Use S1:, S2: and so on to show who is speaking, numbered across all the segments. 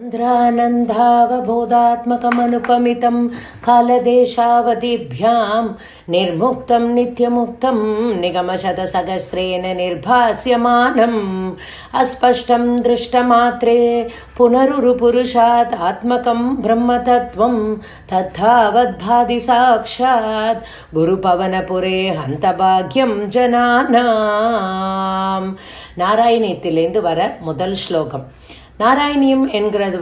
S1: आनन्दावबोधात्मकमनुपमितं कालदेशावधिभ्यां निर्मुक्तं नित्यमुक्तं निगमशतसहस्रेण निर्भास्यमानम् अस्पष्टं दृष्टमात्रे पुनरुरुपुरुषात् आत्मकं ब्रह्मतत्त्वं तद्धावद्भाति साक्षात् गुरुपवनपुरे हन्तभाग्यं जनानाम्. நாராயணியத்திலேருந்து வர முதல் ஸ்லோகம். நாராயணியம் என்கிறது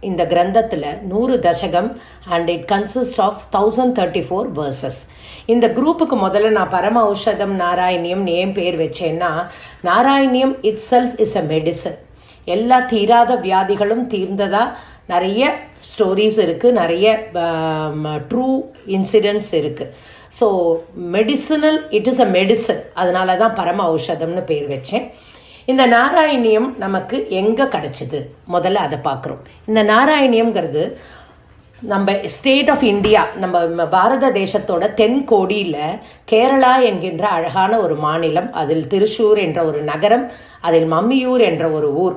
S1: இந்த கிரந்தத்தில் 100 தசகம் and it consist of 1034 verses. இந்த குரூப்புக்கு முதல்ல நான் பரம ஔஷதம் நாராயணியம் ஏன் பேர் வச்சேன்னா, Narayaneeyam itself is a medicine. எல்லா தீராத வியாதிகளும் தீர்ந்ததா நிறைய ஸ்டோரிஸ் இருக்குது, நிறைய ட்ரூ இன்சிடென்ட்ஸ் இருக்குது. So medicinal, it is a medicine. அதனால தான் பரம ஔஷதம்னு பேர் வச்சேன். இந்த நாராயணியம் நமக்கு எங்கே கிடச்சிது முதல்ல அதை பார்க்குறோம். இந்த நாராயணியம்ங்கிறது நம்ம ஸ்டேட் ஆஃப் இந்தியா, நம்ம பாரத தேசத்தோட தென்கோடியில் கேரளா என்கின்ற அழகான ஒரு மாநிலம், அதில் திருச்சூர் என்ற ஒரு நகரம், அதில் மம்மியூர் என்ற ஒரு ஊர்,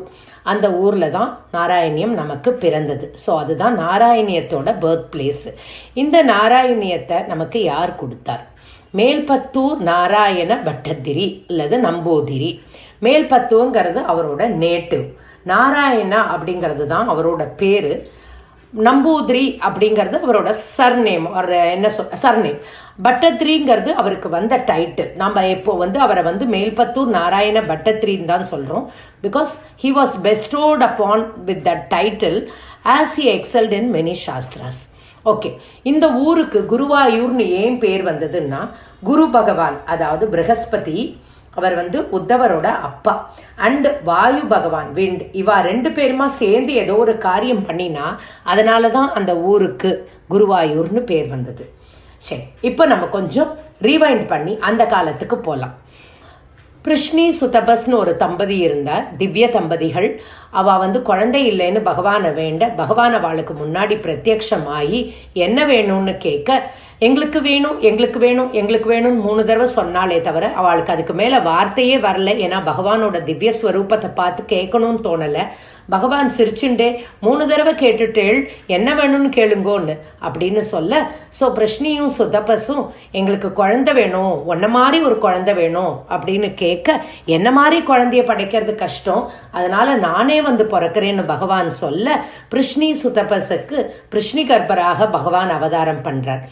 S1: அந்த ஊரில் தான் நாராயணியம் நமக்கு பிறந்தது. ஸோ அதுதான் நாராயணியத்தோட பர்த் பிளேஸு. இந்த நாராயணியத்தை நமக்கு யார் கொடுத்தார்? மேல்பத்தூர் நாராயண பட்டத்திரி அல்லது நம்பூதிரி. மேல்பத்தூருங்கிறது அவரோட நேட்டிவ், நாராயணா அப்படிங்கிறது தான் அவரோட பேர், நம்பூதிரி அப்படிங்கிறது அவரோட சர்நேம், ஒரு என்ன சர்நேம். பட்டத்ரிங்கிறது அவருக்கு வந்த டைட்டில். நம்ம இப்போ அவரை மேல்பத்தூர் நாராயண பட்டத்ரின்னு தான் சொல்கிறோம். Because he was bestowed upon with that title as he excelled in many சாஸ்திராஸ். ஓகே, இந்த ஊருக்கு குருவாயூர்னு ஏன் பேர் வந்ததுன்னா, குரு பகவான் அதாவது ப்ரஹஸ்பதி, அவர் உத்தவரோட அப்பா, அண்ட் வாயு பகவான் விண்ட், இவா 2 பேருமா சேர்ந்து ஏதோ ஒரு காரியம் பண்ணினா அதனால தான் அந்த ஊருக்கு குருவாயூர்னு பேர் வந்தது. சரி, இப்போ நம்ம கொஞ்சம் ரீவைண்ட் பண்ணி அந்த காலத்துக்கு போகலாம். பிருஷ்ணி சுதபஸ்னு ஒரு தம்பதி இருந்தார், திவ்ய தம்பதிகள். அவள் குழந்தை இல்லைன்னு பகவானை வேண்ட, பகவான் அவளுக்கு முன்னாடி பிரத்யக்ஷமாகி என்ன வேணும்னு கேட்க, எங்களுக்கு வேணும் எங்களுக்கு வேணும் எங்களுக்கு வேணும்னு 3 தடவை சொன்னாலே தவிர அவளுக்கு அதுக்கு மேலே வார்த்தையே வரல. ஏன்னா பகவானோட திவ்ய ஸ்வரூபத்தை பார்த்து கேட்கணும்னு தோணலை. பகவான் சிரிச்சுண்டே 3 தடவை கேட்டுட்டேள், என்ன வேணும்னு கேளுங்கோன்னு அப்படின்னு சொல்ல, ஸோ பிரஷ்னியும் சுதபஸும் எங்களுக்கு குழந்தை வேணும், உன்ன மாதிரி ஒரு குழந்தை வேணும் அப்படின்னு கேட்க, என்ன மாதிரி குழந்தைய படைக்கிறது கஷ்டம், அதனால நானே பிறக்கிறேன்னு பகவான் சொல்ல, பிருஷ்ணி சுதபஸுக்கு பிருஷ்ணி கர்ப்பராக பகவான் அவதாரம் பண்றார்.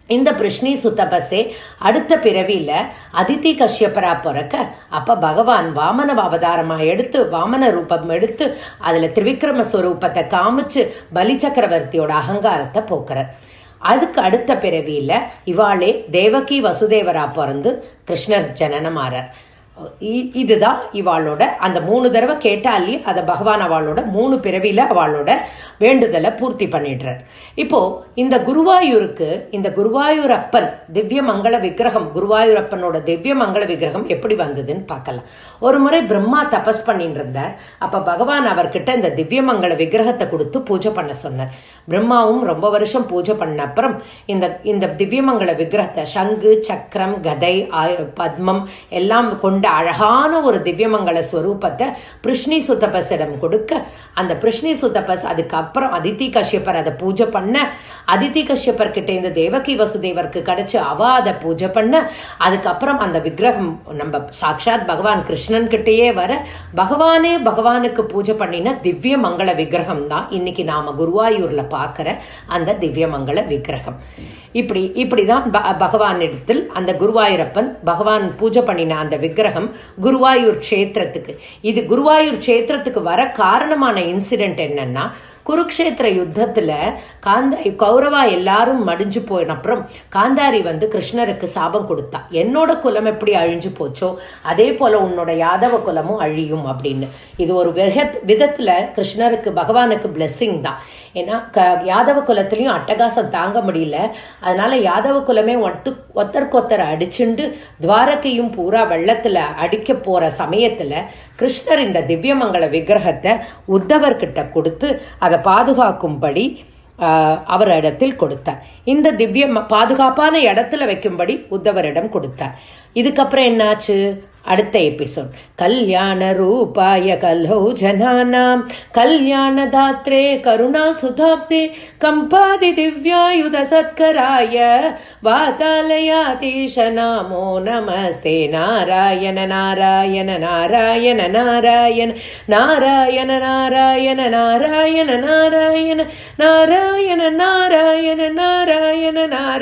S1: இந்த பிருஷ்ணி சுத்தபஸே அடுத்த பிறவியில் அதித்தி கஷ்யப்பரா பிறக்க, அப்போ பகவான் வாமன அவதாரமாக எடுத்து, வாமன ரூபம் எடுத்து, அதில் திரிவிக்ரம ஸ்வரூபத்தை காமிச்சு பலி சக்கரவர்த்தியோட அகங்காரத்தை போக்குறார். அதுக்கு அடுத்த பிறவியில் இவாளே தேவகி வசுதேவரா பிறந்து கிருஷ்ணர் ஜனனமாறார். இதுதான் இவாளோட அந்த 3 தடவை கேட்டாலே அதை பகவான் அவளோட 3 பிறவியில் அவளோட வேண்டுதலை பூர்த்தி பண்ணிடுறார். இப்போ இந்த குருவாயூருக்கு, இந்த குருவாயூரப்பன் திவ்ய மங்கள விக்கிரகம், குருவாயூரப்பனோட திவ்ய மங்கள விக்கிரகம் எப்படி வந்ததுன்னு பார்க்கலாம். ஒரு முறை பிரம்மா தபஸ் பண்ணிட்டு இருந்தார். அப்போ பகவான் அவர்கிட்ட இந்த திவ்ய மங்கள விக்கிரகத்தை கொடுத்து பூஜை பண்ண சொன்னார். பிரம்மாவும் ரொம்ப வருஷம் பூஜை பண்ண அப்புறம் இந்த திவ்யமங்கள விக்கிரகத்தை சங்கு சக்கரம் கதை பத்மம் எல்லாம் கொண்டு அழகான ஒரு திவ்யமங்கள ஸ்வரூபத்தை பிருஷ்ணி சுத்தபஸிடம் கொடுக்க, அந்த பிருஷ்ணி சுத்தபஸ் அதுக்கப்புறம் அதித்தி கஷ்யப்பர் அதை பூஜை பண்ண, அதித்தி கஷ்யப்பர் கிட்ட இந்த தேவகி வசுதேவருக்கு கிடைச்சு அவ அதை பூஜை பண்ண, அதுக்கப்புறம் அந்த விக்கிரகம் நம்ம சாட்சாத் பகவான் கிருஷ்ணன் கிட்டேயே வர, பகவானே பகவானுக்கு பூஜை பண்ணின திவ்ய மங்கள விக்கிரகம் தான் இன்னைக்கு நாம குருவாயூர்ல பார்க்கிற அந்த திவ்ய மங்கள விக்கிரகம். இப்படிதான் பகவானிடத்தில் அந்த குருவாயூரப்பன் பகவான் பூஜை பண்ணின அந்த விக்கிரகம் குருவாயூர் க்ஷேத்திரத்துக்கு, இது குருவாயூர் க்ஷேத்திரத்துக்கு வர காரணமான இன்சிடென்ட் என்னன்னா, குருக்ஷேத்திர யுத்தத்துல கௌரவா எல்லாரும் மடிஞ்சு போயின அப்புறம் காந்தாரி கிருஷ்ணருக்கு சாபம் கொடுத்தா, என்னோட குலம் எப்படி அழிஞ்சு போச்சோ அதே போல உன்னோட யாதவ குலமும் அழியும் அப்படின்னு. இது ஒரு விதத்துல கிருஷ்ணருக்கு பகவானுக்கு பிளெஸ்ஸிங் தான். ஏன்னா யாதவ குலத்திலையும் அட்டகாசம் தாங்க முடியல, அதனால யாதவ குலமே ஒத்தருக்கு அடிச்சுண்டு துவாரகையும் பூரா வெள்ளத்துல அடிக்க போற சமயத்துல கிருஷ்ணர் இந்த திவ்யமங்கள விக்கிரகத்தை உத்தவர்கிட்ட கொடுத்து அதை பாதுகாக்கும்படி அவரிடத்தில் கொடுத்தார். இந்த திவ்ய பாதுகாப்பான இடத்துல வைக்கும்படி உத்தவரிடம் கொடுத்தார். இதுக்கப்புறம் என்னாச்சு, அடுத்த எபிசோட். கல்யாண ரூபாய கலௌ ஜனானாம் கல்யாணதாத்ரே கருணா சுதாப்தே கம்பாதி திவ்யாயுத சத்கராய வாதாலயாதீஷ நாமோ நமஸ்தே. நாராயண நாராயண நாராயண நாராயண நாராயண நாராயண நாராயண நாராயண நாராயண நாராயண நாராயண நாராயண.